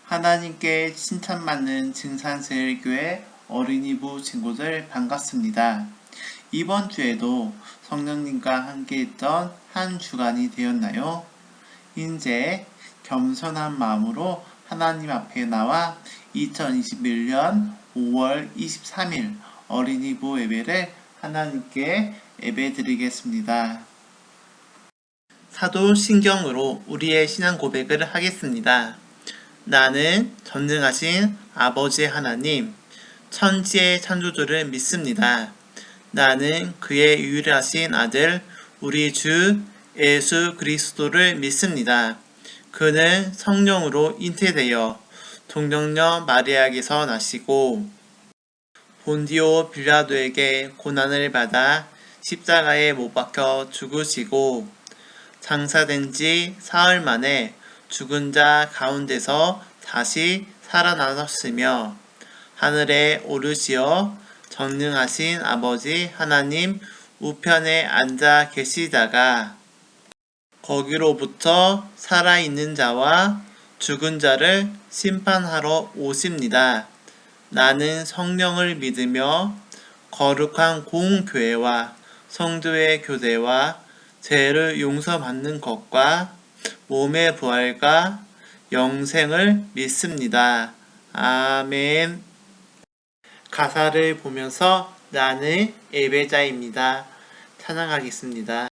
하나님께 칭찬받는 증산세일교회 어린이부 친구들 반갑습니다. 이번 주에도 성령님과 함께했던 한 주간이 되었나요? 이제 겸손한 마음으로 하나님 앞에 나와 2021년 5월 23일 어린이부 예배를 하나님께 예배드리겠습니다. 사도신경으로 우리의 신앙 고백을 하겠습니다. 나는 전능하신 아버지 하나님, 천지의 창조주를 믿습니다. 나는 그의 유일하신 아들, 우리 주 예수 그리스도를 믿습니다. 그는 성령으로 잉태되어 동정녀 마리아에게서 나시고 본디오 빌라도에게 고난을 받아 십자가에 못 박혀 죽으시고 장사된 지 사흘 만에 죽은 자 가운데서 다시 살아나셨으며 하늘에 오르시어 전능하신 아버지 하나님 우편에 앉아 계시다가 거기로부터 살아있는 자와 죽은 자를 심판하러 오십니다. 나는 성령을 믿으며 거룩한 공교회와 성도의 교대와 죄를 용서받는 것과 몸의 부활과 영생을 믿습니다. 아멘. 가사를 보면서 나는 예배자입니다. 찬양하겠습니다.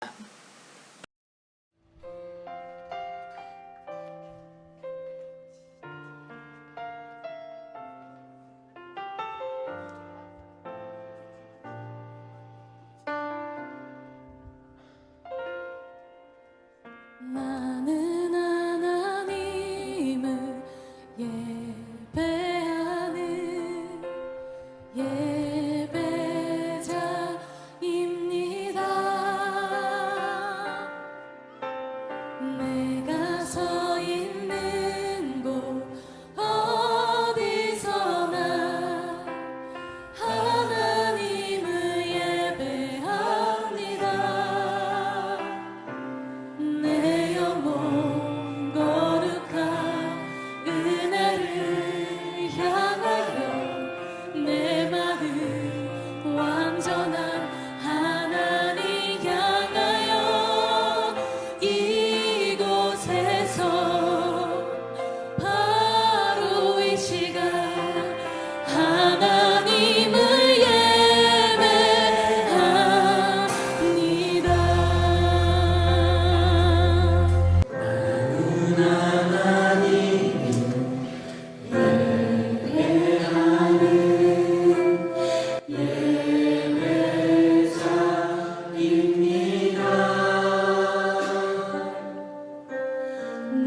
나는 하나님을 예배하는 예배자입니다. 내가 서 있는 곳 어디서나 하나님을 예배합니다. 내 영혼 거룩한 은혜를 향하여 내 마음 완전한 하나님 향하여 이곳에서 바로 이 시간 하나님을 예배합니다.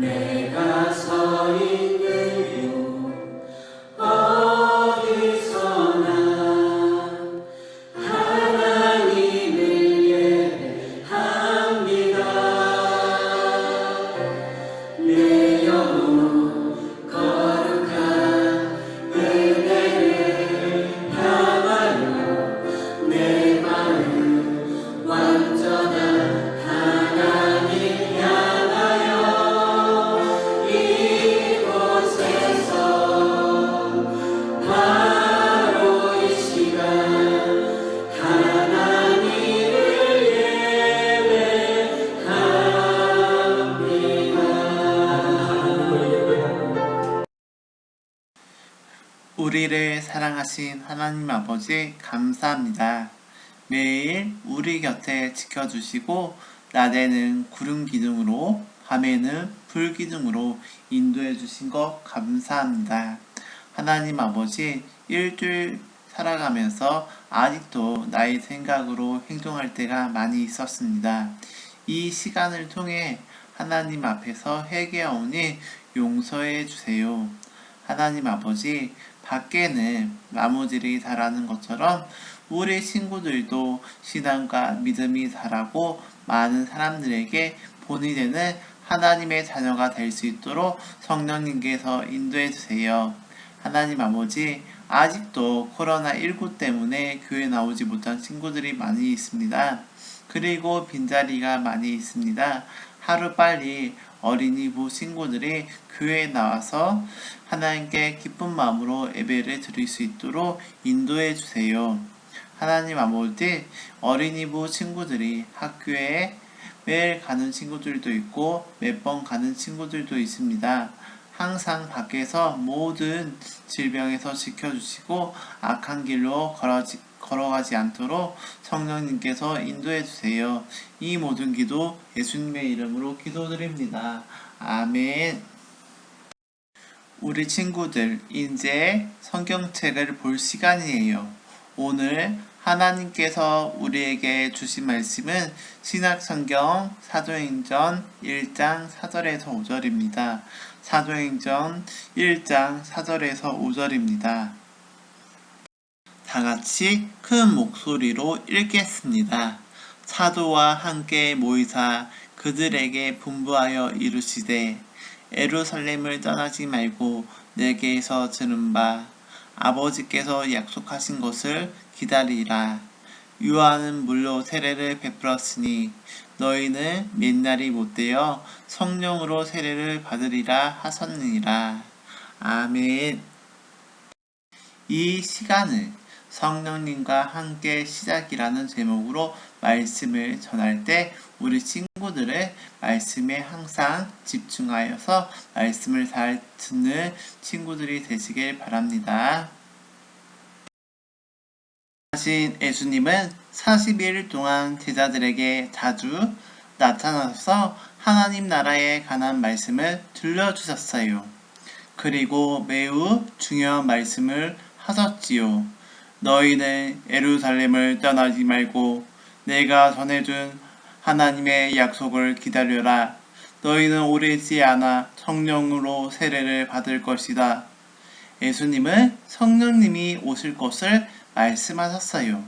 내가 서 있는 곳 어디서나 하나님을 예배합니다. 내 영혼 거룩한 은혜를 향하여 내 마음 완전한 하나님 향하여 이곳에서 바로 이 시간 하나님을 예배합니다. 우리를 사랑하신 하나님 아버지 감사합니다. 매일 우리 곁에 지켜주시고 낮에는 구름 기둥으로 밤에는 불 기둥으로 인도해 주신 것 감사합니다. 하나님 아버지 일주일 살아가면서 아직도 나의 생각으로 행동할 때가 많이 있었습니다. 이 시간을 통해 하나님 앞에서 회개하오니 용서해 주세요. 하나님 아버지, 밖에는 나무들이 자라는 것처럼 우리 친구들도 신앙과 믿음이 자라고 많은 사람들에게 본이 되는 하나님의 자녀가 될 수 있도록 성령님께서 인도해 주세요. 하나님 아버지, 아직도 코로나19 때문에 교회 나오지 못한 친구들이 많이 있습니다. 그리고 빈자리가 많이 있습니다. 하루빨리 어린이부 친구들이 교회에 나와서 하나님께 기쁜 마음으로 예배를 드릴 수 있도록 인도해 주세요. 하나님 아버지, 어린이부 친구들이 학교에 매일 가는 친구들도 있고 몇 번 가는 친구들도 있습니다. 항상 밖에서 모든 질병에서 지켜주시고 악한 길로 걸어가지 않도록 성령님께서 인도해 주세요. 이 모든 기도 예수님의 이름으로 기도드립니다. 아멘. 우리 친구들, 이제 성경책을 볼 시간이에요. 오늘 하나님께서 우리에게 주신 말씀은 신약성경 사도행전 1장 4절에서 5절입니다. 사도행전 1장 4절에서 5절입니다. 다 같이 큰 목소리로 읽겠습니다. 사도와 함께 모이사 그들에게 분부하여 이르시되 예루살렘을 떠나지 말고 내게서 들은 바 아버지께서 약속하신 것을 기다리라. 요한은 물로 세례를 베풀었으니 너희는 맨날이 못되어 성령으로 세례를 받으리라 하셨느니라. 아멘. 이 시간을 성령님과 함께 시작이라는 제목으로 말씀을 전할 때 우리 친구들은 말씀에 항상 집중하여서 말씀을 잘 듣는 친구들이 되시길 바랍니다. 하신 예수님은 40일 동안 제자들에게 자주 나타나서 하나님 나라에 관한 말씀을 들려주셨어요. 그리고 매우 중요한 말씀을 하셨지요. 너희는 예루살렘을 떠나지 말고 내가 전해준 하나님의 약속을 기다려라. 너희는 오래지 않아 성령으로 세례를 받을 것이다. 예수님은 성령님이 오실 것을 말씀하셨어요.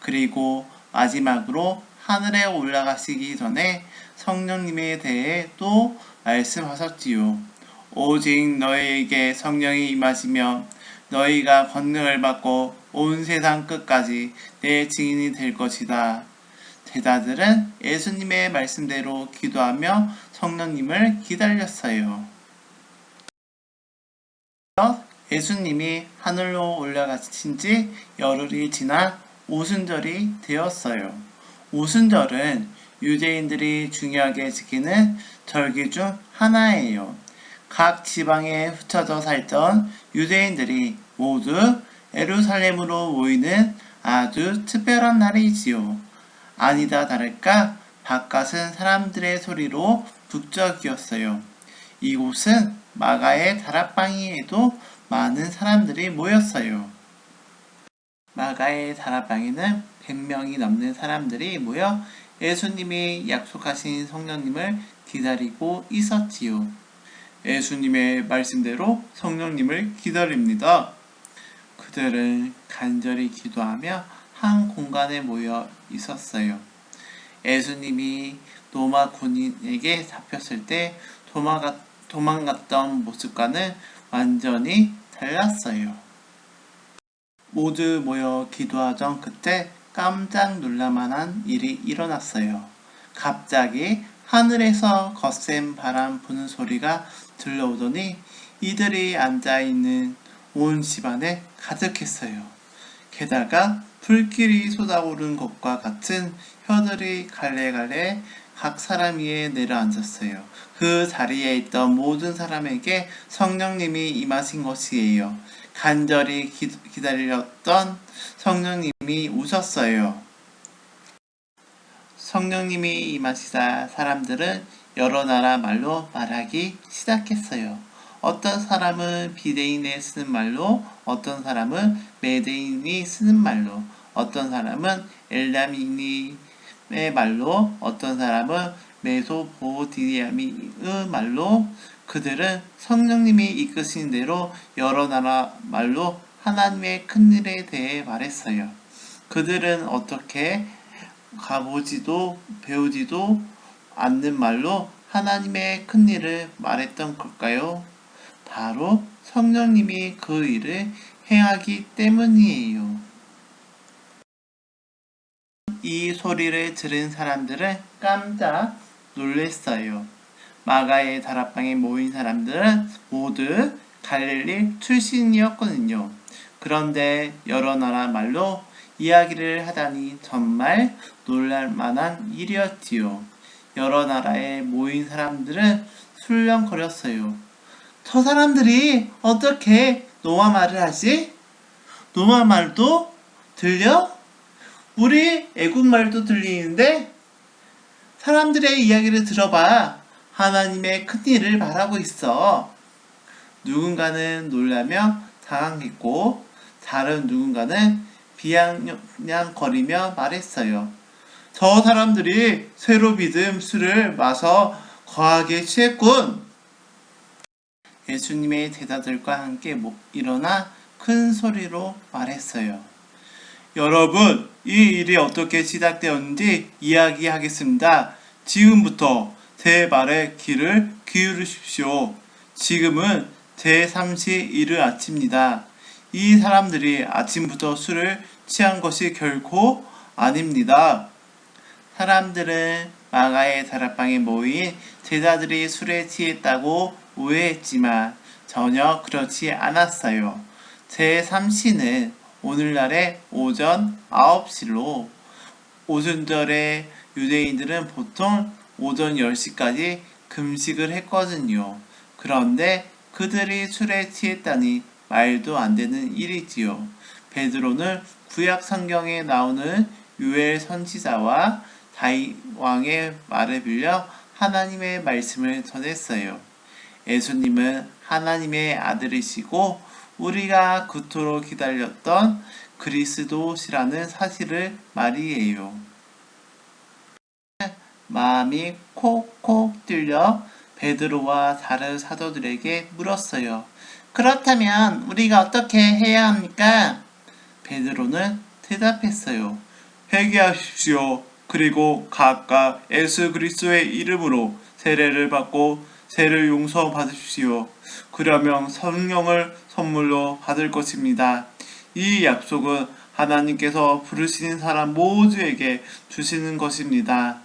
그리고 마지막으로 하늘에 올라가시기 전에 성령님에 대해 또 말씀하셨지요. 오직 너희에게 성령이 임하시며 너희가 권능을 받고 온 세상 끝까지 내 증인이 될 것이다. 제자들은 예수님의 말씀대로 기도하며 성령님을 기다렸어요. 예수님이 하늘로 올라가신 지 열흘이 지나 오순절이 되었어요. 오순절은 유대인들이 중요하게 지키는 절기 중 하나예요. 각 지방에 흩어져 살던 유대인들이 모두 예루살렘으로 모이는 아주 특별한 날이지요. 아니다 다를까 바깥은 사람들의 소리로 북적이었어요. 이곳은 마가의 다락방에도 많은 사람들이 모였어요. 마가의 다락방에는 100명이 넘는 사람들이 모여 예수님이 약속하신 성령님을 기다리고 있었지요. 예수님의 말씀대로 성령님을 기다립니다. 그들은 간절히 기도하며 한 공간에 모여 있었어요. 예수님이 로마 군인에게 잡혔을 때 도망갔던 모습과는 완전히 달랐어요. 모두 모여 기도하던 그때 깜짝 놀랄만한 일이 일어났어요. 갑자기 하늘에서 거센 바람 부는 소리가 들려오더니 이들이 앉아있는 온 집안에 가득했어요. 게다가 불길이 쏟아오른 것과 같은 혀들이 갈래갈래 각 사람 위에 내려앉았어요. 그 자리에 있던 모든 사람에게 성령님이 임하신 것이에요. 간절히 기다렸던 성령님이 오셨어요. 성령님이 임하시자 사람들은 여러 나라 말로 말하기 시작했어요. 어떤 사람은 비대인에 쓰는 말로, 어떤 사람은 메대인이 쓰는 말로, 어떤 사람은 엘라민의 말로, 어떤 사람은 메소포디아미의 말로. 그들은 성령님이 이끄신 대로 여러 나라 말로 하나님의 큰일에 대해 말했어요. 그들은 어떻게 가보지도 배우지도 않는 말로 하나님의 큰일을 말했던 걸까요? 바로 성령님이 그 일을 행하기 때문이에요. 이 소리를 들은 사람들은 깜짝 놀랐어요. 마가의 다락방에 모인 사람들은 모두 갈릴리 출신이었거든요. 그런데 여러 나라 말로 이야기를 하다니 정말 놀랄만한 일이었지요. 여러 나라에 모인 사람들은 술렁거렸어요. 저 사람들이 어떻게 노아 말을 하지? 노아 말도 들려? 우리 애국 말도 들리는데? 사람들의 이야기를 들어봐. 하나님의 큰일을 말하고 있어. 누군가는 놀라며 당황했고 다른 누군가는 비아냥거리며 말했어요. 저 사람들이 새로 믿음 술을 마셔 거하게 취했군. 예수님의 제자들과 함께 일어나 큰 소리로 말했어요. 여러분, 이 일이 어떻게 시작되었는지 이야기하겠습니다. 지금부터 제 말에 귀를 기울이십시오. 지금은 제3시 이른 아침입니다. 이 사람들이 아침부터 술을 취한 것이 결코 아닙니다. 사람들은 마가의 다락방에 모인 제자들이 술에 취했다고 오해했지만 전혀 그렇지 않았어요. 제3시는 오늘날의 오전 9시로 오순절에 유대인들은 보통 오전 10시까지 금식을 했거든요. 그런데 그들이 술에 취했다니 말도 안 되는 일이지요. 베드로는 구약 성경에 나오는 요엘 선지자와 다윗 왕의 말을 빌려 하나님의 말씀을 전했어요. 예수님은 하나님의 아들이시고 우리가 그토록 기다렸던 그리스도시라는 사실을 말이에요. 마음이 콕콕 뚫려 베드로와 다른 사도들에게 물었어요. 그렇다면 우리가 어떻게 해야 합니까? 베드로는 대답했어요. 회개하십시오. 그리고 각각 예수 그리스도의 이름으로 세례를 받고 죄를 용서받으십시오. 그러면 성령을 선물로 받을 것입니다. 이 약속은 하나님께서 부르시는 사람 모두에게 주시는 것입니다.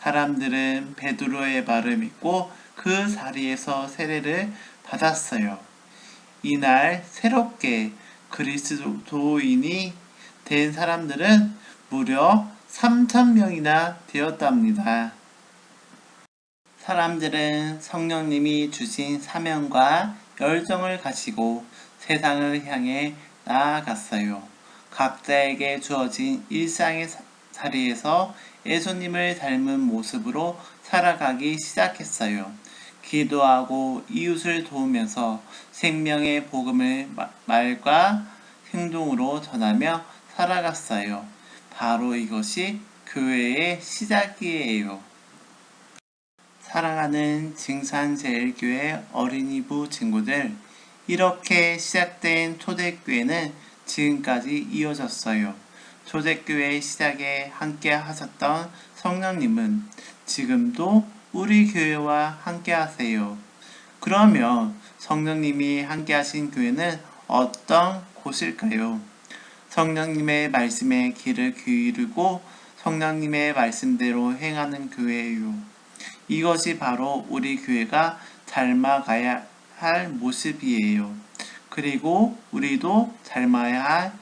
사람들은 베드로의 말을 믿고 그 자리에서 세례를 받았어요. 이날 새롭게 그리스도인이 된 사람들은 무려 3,000명이나 되었답니다. 사람들은 성령님이 주신 사명과 열정을 가지고 세상을 향해 나아갔어요. 각자에게 주어진 일상의 자리에서 예수님을 닮은 모습으로 살아가기 시작했어요. 기도하고 이웃을 도우면서 생명의 복음을 말과 행동으로 전하며 살아갔어요. 바로 이것이 교회의 시작이에요. 사랑하는 증산제일교회 어린이부 친구들, 이렇게 시작된 초대교회는 지금까지 이어졌어요. 초대교회 시작에 함께 하셨던 성령님은 지금도 우리 교회와 함께 하세요. 그러면 성령님이 함께 하신 교회는 어떤 곳일까요? 성령님의 말씀에 귀를 기울이고 성령님의 말씀대로 행하는 교회예요. 이것이 바로 우리 교회가 닮아가야 할 모습이에요. 그리고 우리도 닮아야 할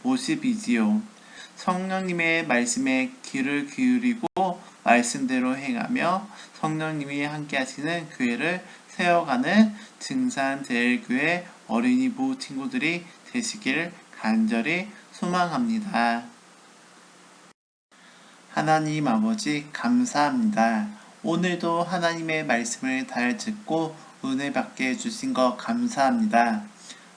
모습이지요. 성령님의 말씀에 귀를 기울이고 말씀대로 행하며 성령님이 함께 하시는 교회를 세워가는 증산제일교회 어린이부 친구들이 되시기를 간절히 소망합니다. 하나님 아버지 감사합니다. 오늘도 하나님의 말씀을 잘 듣고 은혜 받게 해주신 것 감사합니다.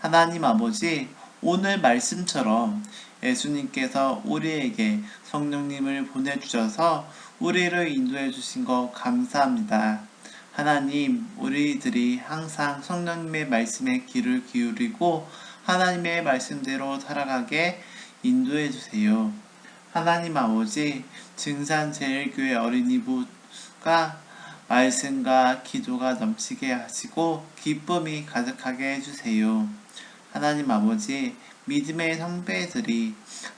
하나님 아버지, 오늘 말씀처럼 예수님께서 우리에게 성령님을 보내주셔서 우리를 인도해 주신 것 감사합니다. 하나님, 우리들이 항상 성령님의 말씀에 귀를 기울이고 하나님의 말씀대로 살아가게 인도해 주세요. 하나님 아버지, 증산제일교회 어린이부가 말씀과 기도가 넘치게 하시고 기쁨이 가득하게 해주세요. 하나님 아버지, 믿음의 선배들이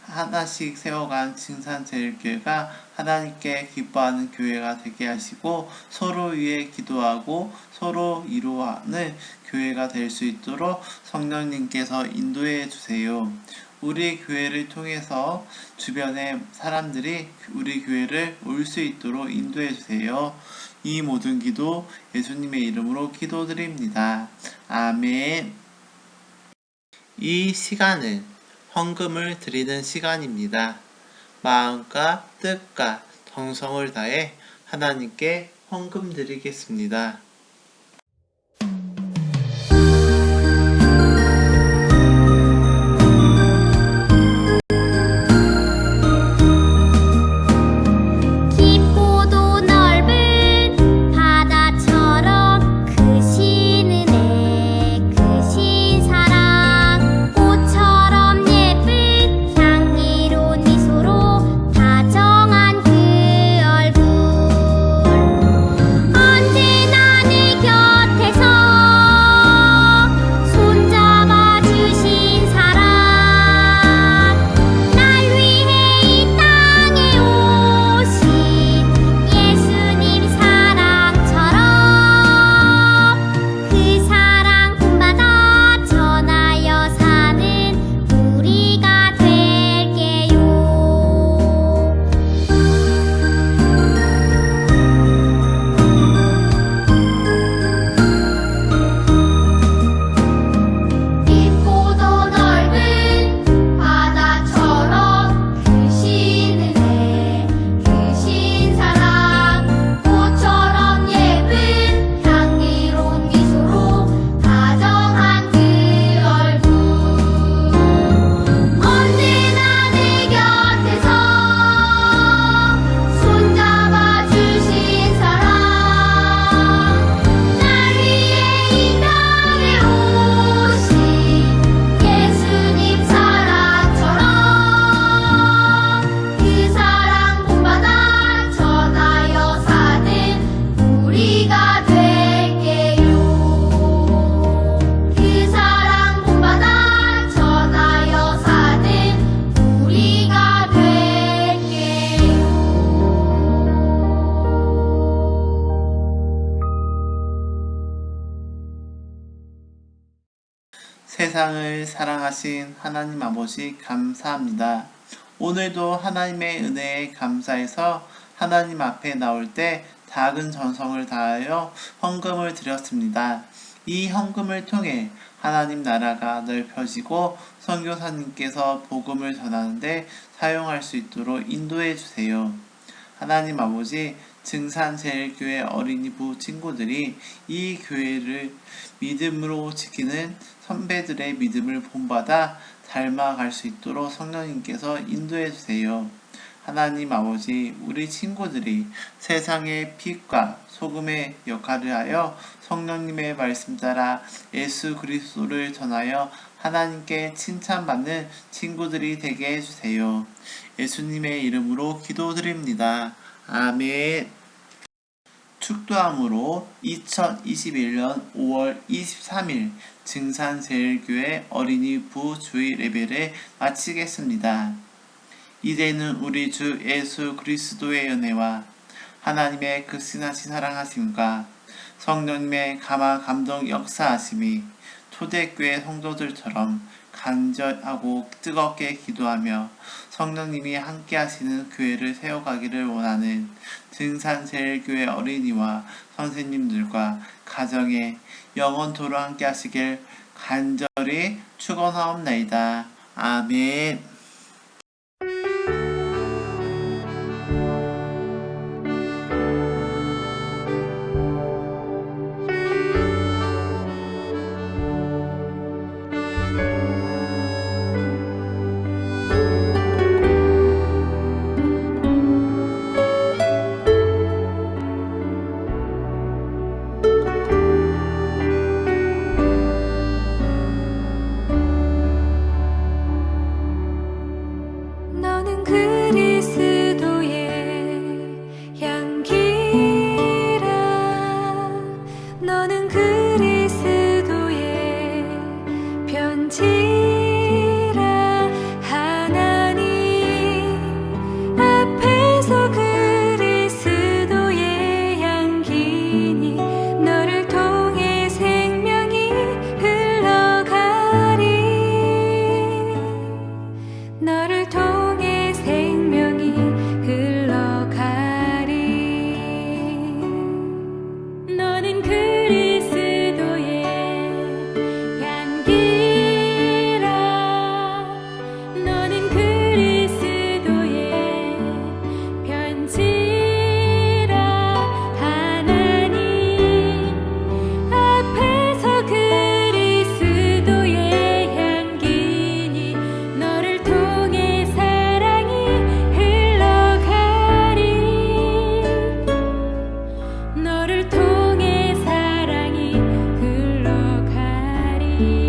하나씩 세워간 증산제일교회가 하나님께 기뻐하는 교회가 되게 하시고 서로 위해 기도하고 서로 위로하는 교회가 될 수 있도록 성령님께서 인도해 주세요. 우리 교회를 통해서 주변의 사람들이 우리 교회를 올 수 있도록 인도해 주세요. 이 모든 기도 예수님의 이름으로 기도드립니다. 아멘. 이 시간은 헌금을 드리는 시간입니다. 마음과 뜻과 정성을 다해 하나님께 헌금 드리겠습니다. 깊고도 넓은 바다처럼 크신 은혜 크신 사랑 꽃처럼 예쁜 향기로운 미소로 다정한 그 얼굴 언제나 내 곁에서 손잡아 주신 사랑 날 위해 이 땅에 오신 예수님 사랑처럼 그 사랑 품받아 전하여 사는 우리가 될게요. 깊고도 넓은 바다처럼 크신 은혜 크신 사랑 꽃처럼 예쁜 향기로운 미소로 다정한 그 얼굴 언제나 내 곁에서 손잡아 주신 사랑 날 위해 이 땅에 오신 예수님 사랑처럼 그 사랑 본받아 전하여 사는 우리가 될게요. 그 사랑 본받아 전하여 사는 우리가 될게요. 세상을 사랑하신 하나님 아버지 감사합니다. 오늘도 하나님의 은혜에 감사해서 하나님 앞에 나올 때 작은 정성을 다하여 헌금을 드렸습니다. 이 헌금을 통해 하나님 나라가 넓혀지고 선교사님께서 복음을 전하는데 사용할 수 있도록 인도해 주세요. 하나님 아버지, 증산제일교회 어린이부 친구들이 이 교회를 믿음으로 지키는 선배들의 믿음을 본받아 닮아갈 수 있도록 성령님께서 인도해 주세요. 하나님 아버지, 우리 친구들이 세상의 빛과 소금의 역할을 하여 성령님의 말씀 따라 예수 그리스도를 전하여 하나님께 칭찬받는 친구들이 되게 해주세요. 예수님의 이름으로 기도드립니다. 아멘. 축도함으로 2021년 5월 23일 증산제일교회 어린이부 주일 예배를 마치겠습니다. 이제는 우리 주 예수 그리스도의 은혜와 하나님의 극진하신 사랑하심과 성령님의 감화 감동 역사하심이 초대교회 성도들처럼 간절하고 뜨겁게 기도하며 성령님이 함께 하시는 교회를 세워가기를 원하는 증산제일교회 어린이와 선생님들과 가정에 영원토록 함께 하시길 간절히 축원하옵나이다. 아멘. 이